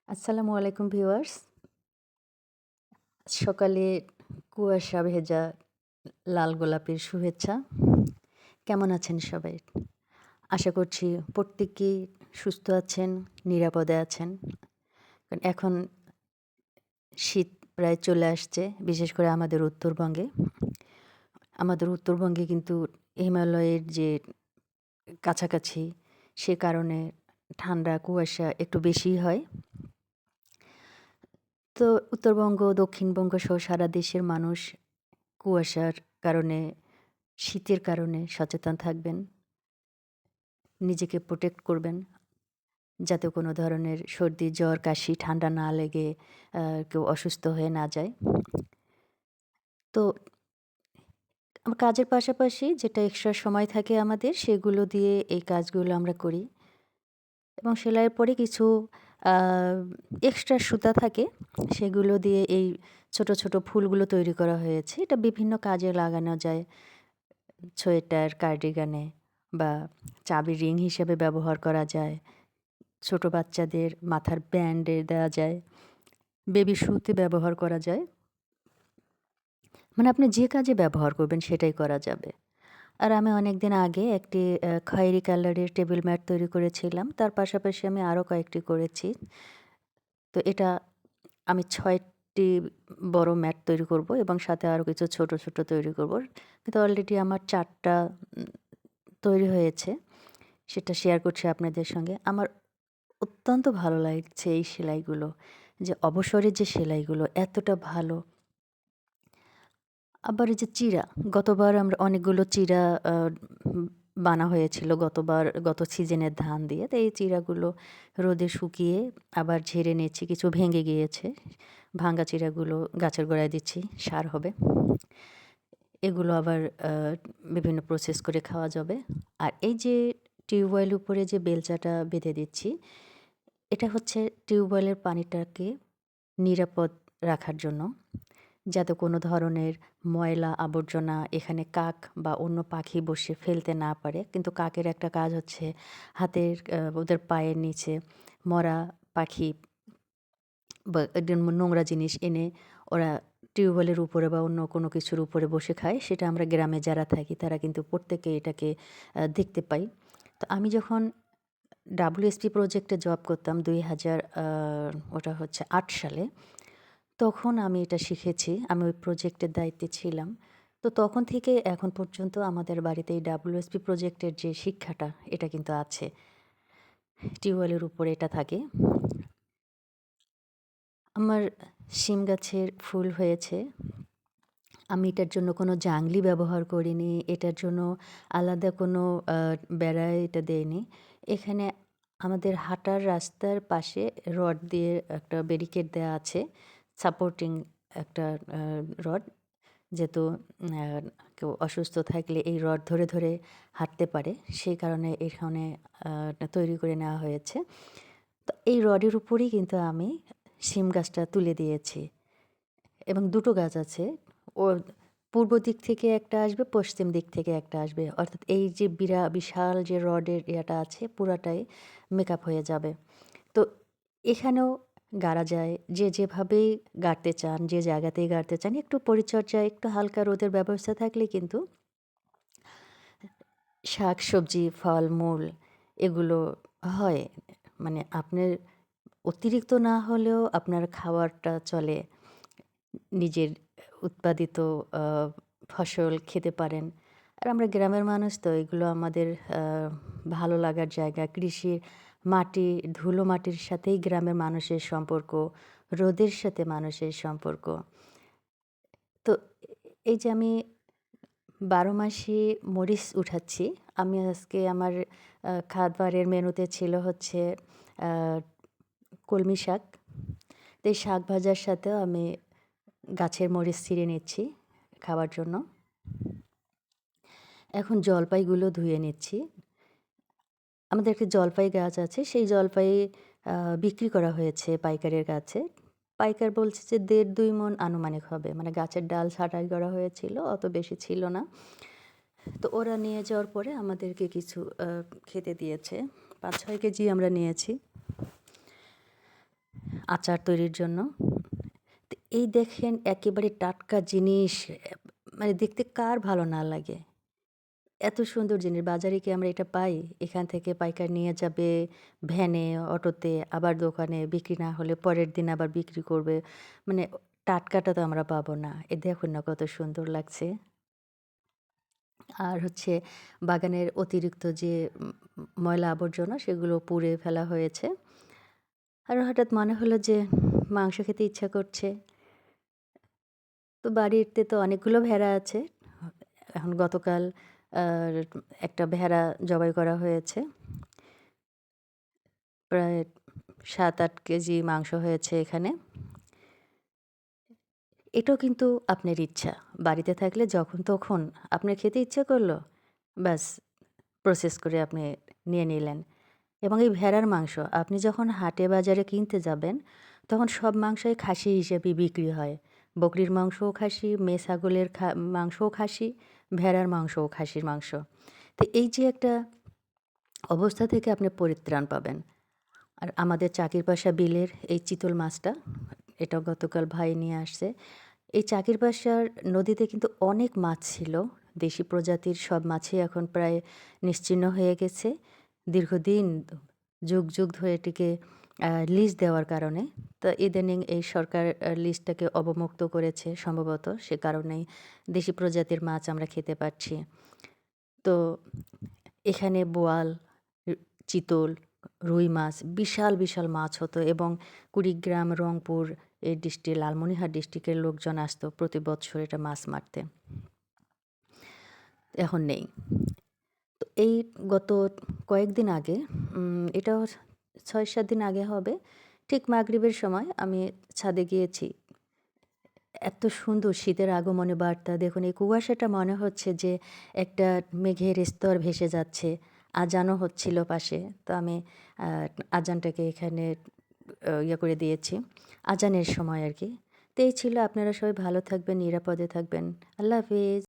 আসসালামু আলাইকুম ভিউয়ার্স। সকালে কুয়াশা ভেজা লাল গোলাপের শুভেচ্ছা। কেমন আছেন সবাই? আশা করছি প্রত্যেকেই সুস্থ আছেন, নিরাপদে আছেন। কারণ এখন শীত প্রায় চলে আসছে, বিশেষ করে আমাদের উত্তরবঙ্গে। আমাদের উত্তরবঙ্গে কিন্তু হিমালয়ের যে কাছাকাছি, সে কারণে ঠান্ডা কুয়াশা একটু বেশিই হয়। তো উত্তরবঙ্গ, দক্ষিণবঙ্গ সহ সারা দেশের মানুষ কুয়াশার কারণে, শীতের কারণে সচেতন থাকবেন। নিজেকে প্রোটেক্ট করবেন। যাতে কোনো ধরনের সর্দি, জ্বর, কাশি, ঠান্ডা না লেগে কেউ অসুস্থ হয়ে না যায়। তো আমার কাজের পাশাপাশি যেটা এক্সট্রা সময় থাকে আমাদের, সেগুলো দিয়ে এই কাজগুলো আমরা করি এবং সেলাইয়ের পরে কিছু আ এক্সট্রা সুতা থাকে, সেগুলো দিয়ে এই ছোট, ছোট ফুলগুলো তৈরি করা হয়েছে। এটা বিভিন্ন কাজে লাগানো যায়। সোয়েটার, কার্ডিগানে বা চাবির রিং হিসেবে ব্যবহার করা যায়। ছোট বাচ্চাদের মাথার ব্যান্ডে দেওয়া যায়। বেবি শুতে ব্যবহার করা যায়। মানে আপনি যে কাজে ব্যবহার করবেন সেটাই করা যাবে। আর আমি অনেকদিন আগে একটি খয়েরি কালারের টেবিল ম্যাট তৈরি করেছিলাম। তার পাশাপাশি আমি আরও কয়েকটি করেছি। তো এটা আমি ৬ টি বড় ম্যাট তৈরি করব এবং সাথে আরও কিছু ছোট, ছোট তৈরি করব। কিন্তু অলরেডি আমার ৪ টা তৈরি হয়েছে। সেটা শেয়ার করছি আপনাদের সঙ্গে। আমার অত্যন্ত ভালো লাগছে এই সেলাইগুলো। যে অবসরের যে সেলাইগুলো এতটা ভালো। আবার এই যে চিড়া, গতবার আমরা অনেকগুলো চিড়া আ উম বানা হয়েছিল গত সিজনের ধান দিয়ে। তো এই চিড়াগুলো রোদে শুকিয়ে আবার ঝেড়ে নিচ্ছি। কিছু ভেঙে গিয়েছে। ভাঙ্গা চিড়াগুলো গাছের গোড়ায় দিচ্ছি, সার হবে। এগুলো আবার আ বিভিন্ন প্রসেস করে খাওয়া যাবে। আর এই যে টিউবওয়েল উপরে যে বেলচাটা বেঁধে দিচ্ছি, এটা হচ্ছে টিউবওয়েলের পানিটাকে নিরাপদ রাখার জন্য। যাতে কোনো ধরনের ময়লা আবর্জনা এখানে কাক বা অন্য পাখি বসে ফেলতে না পারে। কিন্তু কাকের একটা কাজ হচ্ছে হাতের ওদের পায়ের নিচে মরা পাখি বা একদম নোংরা জিনিস এনে ওরা টিউবওয়েলের উপরে বা অন্য কোনো কিছুর উপরে বসে খায়। সেটা আমরা গ্রামে যারা থাকি তারা কিন্তু প্রত্যেকে এটাকে দেখতে পাই। তো আমি যখন WSP প্রজেক্টে জব করতাম ২০০০ ওটা হচ্ছে ৮ সালে। তখন আমি এটা শিখেছি। আমি ওই প্রজেক্টের দায়িত্বে ছিলাম। তো তখন থেকে এখন পর্যন্ত আমাদের বাড়িতে এই WSP প্রজেক্টের যে শিক্ষাটা, এটা কিন্তু আছে। টিউবওয়েলের উপরে এটা থাকে। আমার শিম গাছের ফুল হয়েছে। আমি এটার জন্য কোনো জাংলি ব্যবহার করিনি। এটার জন্য আলাদা কোনো আ বেড়া এটা দেইনি। এখানে আমাদের হাঁটার রাস্তার পাশে রড দিয়ে একটা ব্যারিকেড দেয়া আছে। সাপোর্টিং একটা আ রড। যেহেতু আ কেউ অসুস্থ থাকলে এই রড ধরে, ধরে হাঁটতে পারে। সেই কারণে এখানে তৈরি করে নেওয়া হয়েছে। তো এই রডের উপরেই কিন্তু আমি শিম গাছটা তুলে দিয়েছি এবং ২ টো গাছ আছে। ও পূর্ব দিক থেকে একটা আসবে, পশ্চিম দিক থেকে একটা আসবে। অর্থাৎ এই যে বিশাল যে রডের ইয়েটা আছে পুরাটাই মেকআপ হয়ে যাবে। তো এখানেও গাড়া যায়। যে যেভাবেই গাড়তে চান, যে জায়গাতেই গাড়তে চান, একটু পরিচর্যা, একটু হালকা রোদের ব্যবস্থা থাকলেই কিন্তু শাক-সবজি, ফল-মূল এগুলো হয়। মানে আপনার অতিরিক্ত না হলেও আপনার খাওয়ারটা চলে। নিজের উৎপাদিত আ ফসল খেতে পারেন। আর আমরা গ্রামের মানুষ তো এগুলো আমাদের আ ভালো লাগার জায়গা। কৃষির মাটি, ধুলো মাটির সাথেই গ্রামের মানুষের সম্পর্ক, রোদের সাথে মানুষের সম্পর্ক। তো এই যে আমি ১২ মাসই মরিচ উঠাচ্ছি। আমি আজকে আমার খাবারের মেনুতে ছিল হচ্ছে আ কলমি শাক। তো এই শাক ভাজার সাথেও আমি গাছের মরিচ ছিঁড়ে নিচ্ছি খাওয়ার জন্য। এখন জলপাইগুলো ধুয়ে নিচ্ছি। আমাদের একটি জলপাই গাছ আছে। সেই জলপাই আ বিক্রি করা হয়েছে পাইকারের কাছে। পাইকার বলছে যে ১.৫-২ মণ আনুমানিক হবে। মানে গাছের ডাল ছাঁটাই করা হয়েছিল, অত বেশি ছিল না। তো ওরা নিয়ে যাওয়ার পরে আমাদেরকে কিছু খেতে দিয়েছে। ৫-৬ কেজি আমরা নিয়েছি। আচার তৈরির জন্য। তো এই দেখেন একেবারে টাটকা জিনিস, মানে দেখতে কার ভালো না লাগে? এত সুন্দর জিনিস বাজারে কি আমরা এটা পাই? এখান থেকে পাইকার নিয়ে যাবে ভ্যানে, অটোতে, আবার দোকানে বিক্রি না হলে পরের দিন আবার বিক্রি করবে। মানে টাটকাটা তো আমরা পাবো না। দেখুন না কত সুন্দর লাগছে। আর হচ্ছে বাগানের অতিরিক্ত যে ময়লা আবর্জনা সেগুলো পুড়ে ফেলা হয়েছে। আর হঠাৎ মনে হলো যে মাংস খেতে ইচ্ছা করছে। তো বাড়িতে তো অনেকগুলো ভেড়া আছে। এখন গতকাল আ একটা ভেড়া জবাই করা হয়েছে। প্রায় ৭-৮ কেজি মাংস হয়েছে এখানে। এটাও কিন্তু আপনার ইচ্ছা। বাড়িতে থাকলে যখন তখন আপনার খেতে ইচ্ছা করলো, ব্যাস প্রসেস করে আপনি নিয়ে নিলেন। এবং এই ভেড়ার মাংস আপনি যখন হাটে বাজারে কিনতে যাবেন, তখন সব মাংসই খাসি হিসেবেই বিক্রি হয়। বকরির মাংসও খাসি, মেয়ে ছাগলের মাংসও খাসি, ভেড়ার মাংসও খাসির মাংস। তো এই যে একটা অবস্থা থেকে আপনি পরিত্রাণ পাবেন। আর আমাদের চাকির পাশা বিলের এই চিতল মাছটা, এটাও গতকাল ভাই নিয়ে আসছে। এই চাকির পাশার নদীতে কিন্তু অনেক মাছ ছিল। দেশি প্রজাতির সব মাছই এখন প্রায় নিশ্চিহ্ন হয়ে গেছে। দীর্ঘদিন যুগ, যুগ ধরে এটিকে লিজ দেওয়ার কারণে। তো ইদানিং এই সরকার লিজটাকে অবমুক্ত করেছে সম্ভবত। সে কারণেই দেশি প্রজাতির মাছ আমরা খেতে পারছি। তো এখানে বোয়াল, র চিতল, রুই মাছ, বিশাল, বিশাল মাছ হতো এবং কুড়িগ্রাম, রংপুর এই লালমনিরহাট ডিস্ট্রিক্টের লোকজন আসতো প্রতি বৎসর এটা মাছ মারতে। এখন নেই। তো এই গত কয়েকদিন আগে, এটাও ৬-৭ দিন আগে হবে, ঠিক মাগরিবের সময় আমি ছাদে গিয়েছি। এত সুন্দর শীতের আগমনী বার্তা। দেখুন এই কুয়াশাটা মনে হচ্ছে যে একটা মেঘের স্তর ভেসে যাচ্ছে। আজানও হচ্ছিল পাশে। তো আমি আ আজানটাকে এখানে ইয়ে করে দিয়েছি। আজানের সময় আরকি। তো এই ছিল। আপনারা সবাই ভালো থাকবেন, নিরাপদে থাকবেন। আল্লাহ হাফেজ।